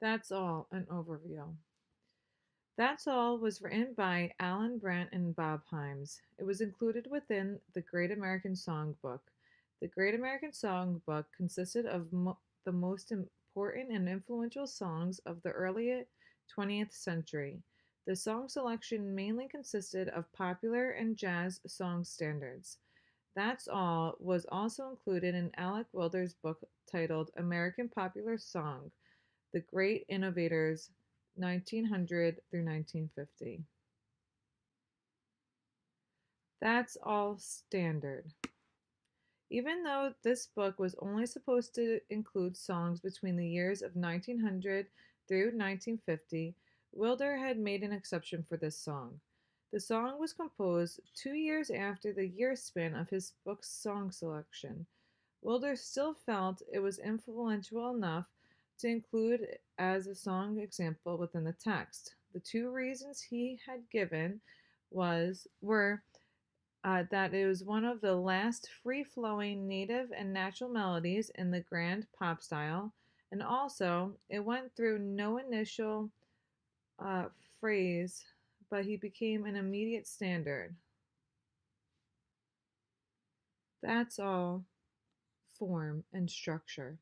That's All, an overview. That's All was written by Alan Brandt and Bob Hymes. It was included within the Great American Songbook. The Great American Songbook consisted of the most important and influential songs of the early 20th century. The song selection mainly consisted of popular and jazz song standards. That's All was also included in Alec Wilder's book titled American Popular Song: The Great Innovators 1900 through 1950. That's all standard. Even though this book was only supposed to include songs between the years of 1900 through 1950, Wilder had made an exception for this song. The song was composed 2 years after the year span of his book's song selection. Wilder still felt it was influential enough to include as a song example within the text. The two reasons he had given were that it was one of the last free-flowing native and natural melodies in the grand pop style, and also it went through no initial uh, phrase, but he became an immediate standard. That's all form and structure.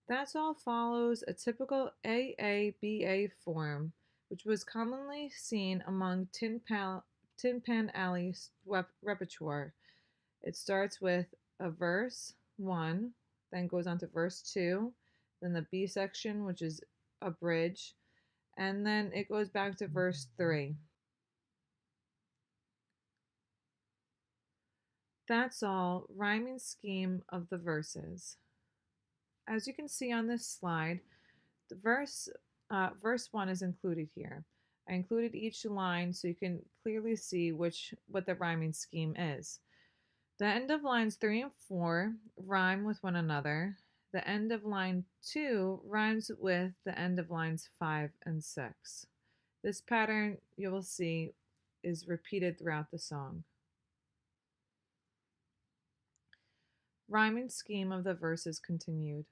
That's All follows a typical AABA form, which was commonly seen among Tin Pan Alley's repertoire. It starts with a verse 1, then goes on to verse 2, then the B section, which is a bridge, and then it goes back to verse 3. That's all rhyming scheme of the verses. As you can see on this slide, the verse 1 is included here. I included each line so you can clearly see what the rhyming scheme is. The end of lines 3 and 4 rhyme with one another. The end of line 2 rhymes with the end of lines 5 and 6. This pattern, you will see, is repeated throughout the song. Rhyming scheme of the verses continued.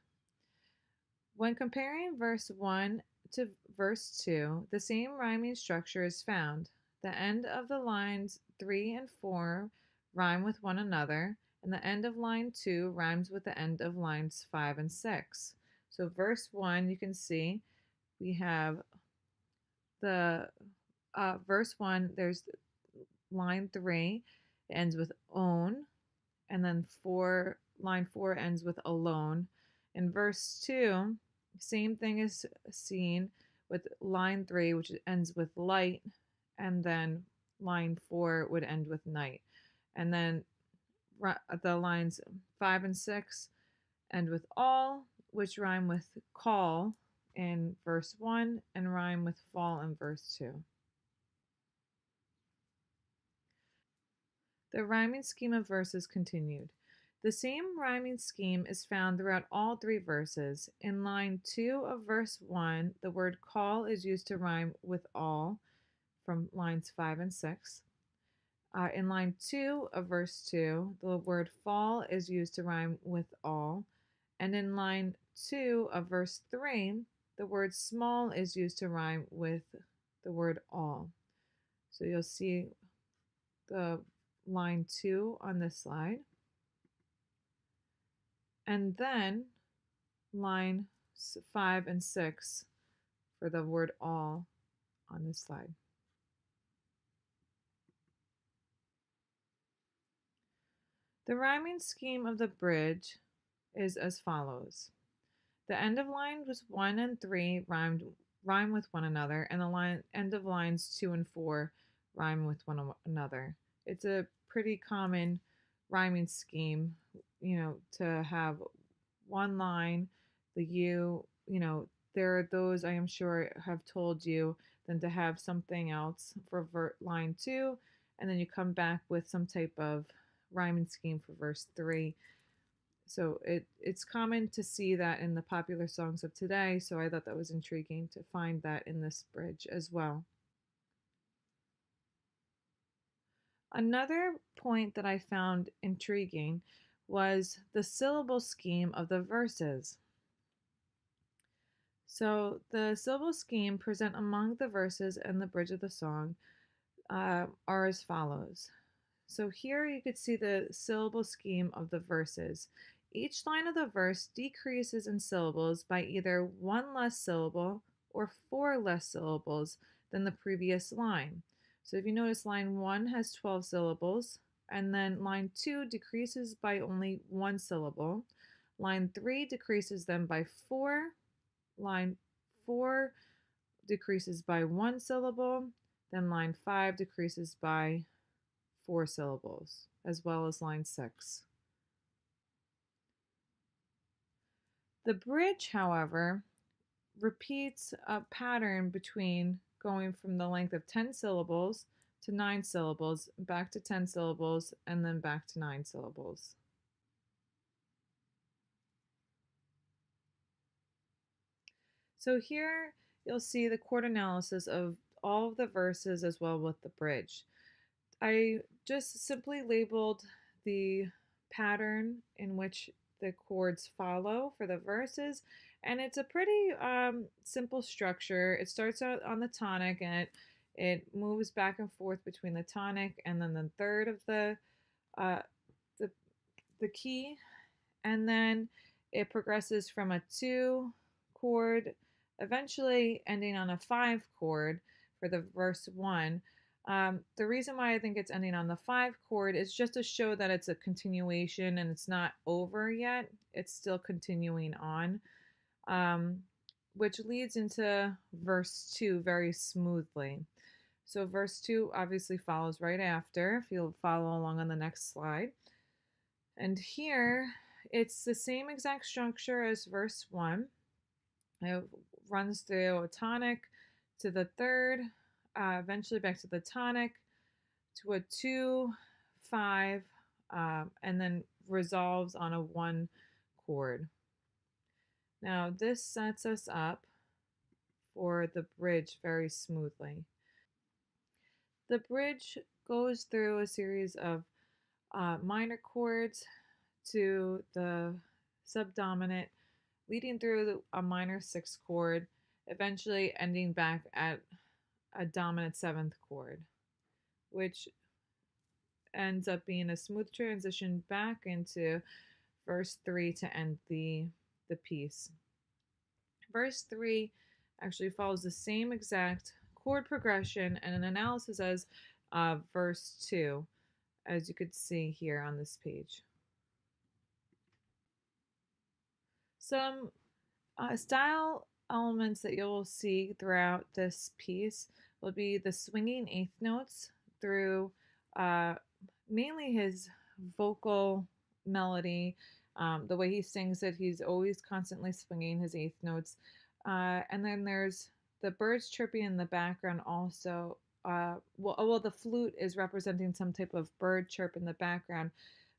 When comparing verse 1 to verse 2, the same rhyming structure is found. The end of the lines 3 and 4 rhyme with one another, and the end of line 2 rhymes with the end of lines 5 and 6. So, verse 1, you can see we have the verse 1, there's line 3, it ends with own, and then line 4 ends with alone. In verse 2, same thing is seen with line 3, which ends with light, and then line 4 would end with night. And then the lines 5 and 6 end with all, which rhyme with call in verse 1 and rhyme with fall in verse 2. The rhyming scheme of verses continued. The same rhyming scheme is found throughout all three verses. In line 2 of verse 1, the word call is used to rhyme with all from lines 5 and 6. In line 2 of verse 2, the word fall is used to rhyme with all. And in line 2 of verse 3, the word small is used to rhyme with the word all. So you'll see the line 2 on this slide. And then line 5 and 6 for the word all on this slide. The rhyming scheme of the bridge is as follows. The end of lines 1 and 3 rhyme with one another, and the end of lines 2 and 4 rhyme with one another. It's a pretty common rhyming scheme, to have one line, there are those I am sure have told you, then to have something else for line 2, and then you come back with some type of rhyming scheme for verse 3. So it's common to see that in the popular songs of today, so I thought that was intriguing to find that in this bridge as well. Another point that I found intriguing was the syllable scheme of the verses. So the syllable scheme present among the verses and the bridge of the song are as follows. So here you could see the syllable scheme of the verses. Each line of the verse decreases in syllables by either one less syllable or four less syllables than the previous line. So if you notice, line 1 has 12 syllables, and then line 2 decreases by only one syllable. Line 3 decreases them by 4. Line 4 decreases by one syllable. Then line 5 decreases by four syllables, as well as line 6. The bridge, however, repeats a pattern between going from the length of 10 syllables to 9 syllables, back to 10 syllables, and then back to 9 syllables. So here you'll see the chord analysis of all of the verses as well with the bridge. I just simply labeled the pattern in which the chords follow for the verses, and it's a pretty simple structure. It starts out on the tonic, and it moves back and forth between the tonic and then the third of uh, the the key, and then it progresses from a 2 chord, eventually ending on a 5 chord for the verse 1. The reason why I think it's ending on the 5 chord is just to show that it's a continuation and it's not over yet. It's still continuing on, um, which leads into verse 2 very smoothly. So, verse 2 obviously follows right after, if you'll follow along on the next slide. And here it's the same exact structure as verse 1. It runs through a tonic to the third, eventually back to the tonic, to a 2, 5, and then resolves on a 1 chord. Now, this sets us up for the bridge very smoothly. The bridge goes through a series of minor chords to the subdominant, leading through a minor 6th chord, eventually ending back at a dominant 7th chord, which ends up being a smooth transition back into verse 3 to end the piece. Verse 3 actually follows the same exact chord progression and an analysis as verse 2, as you could see here on this page. Some style elements that you'll see throughout this piece will be the swinging eighth notes through mainly his vocal melody. The way he sings it, he's always constantly swinging his eighth notes. And then there's the birds chirping in the background also. Well, the flute is representing some type of bird chirp in the background,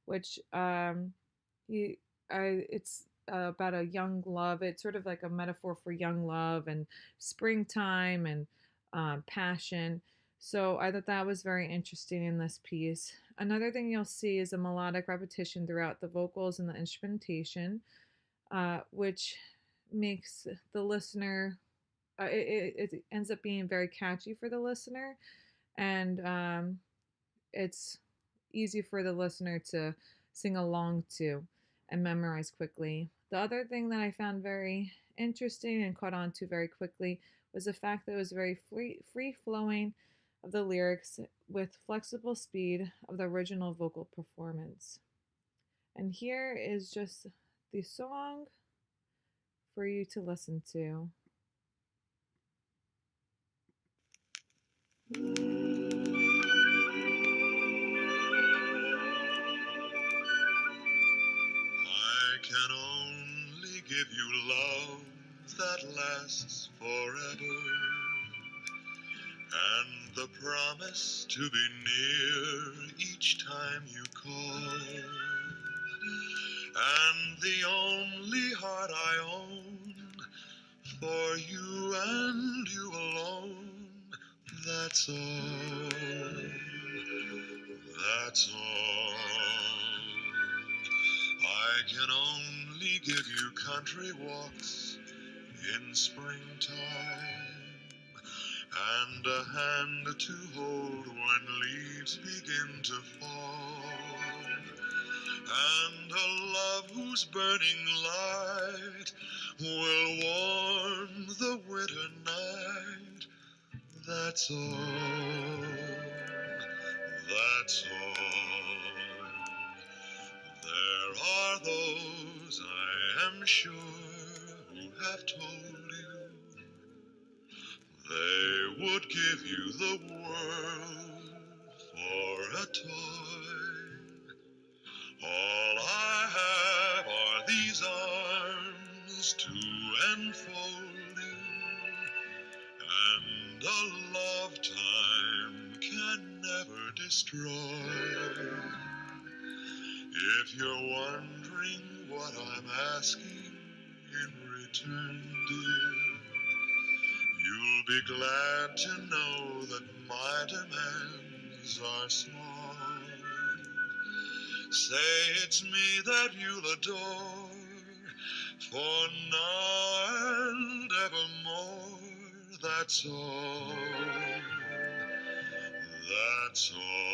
which it's about a young love. It's sort of like a metaphor for young love and springtime and passion. So I thought that was very interesting in this piece. Another thing you'll see is a melodic repetition throughout the vocals and the instrumentation, which makes the listener, it ends up being very catchy for the listener, and it's easy for the listener to sing along to and memorize quickly. The other thing that I found very interesting and caught on to very quickly was the fact that it was very free flowing of the lyrics with flexible speed of the original vocal performance. And here is just the song for you to listen to. I can only give you love that lasts forever, and the promise to be near each time you call, and the only heart I own for you and you alone. That's all. That's all. I can only give you country walks in springtime, and a hand to hold when leaves begin to fall, and a love whose burning light will warm the winter night. That's all, that's all. There are those, I am sure, who have told you they would give you the world for a toy. All I have are these arms to enfold you, and a lifetime can never destroy. If you're wondering what I'm asking in return, dear, you'll be glad to know that my demands are small. Say it's me that you'll adore, for now and evermore. That's all, that's all.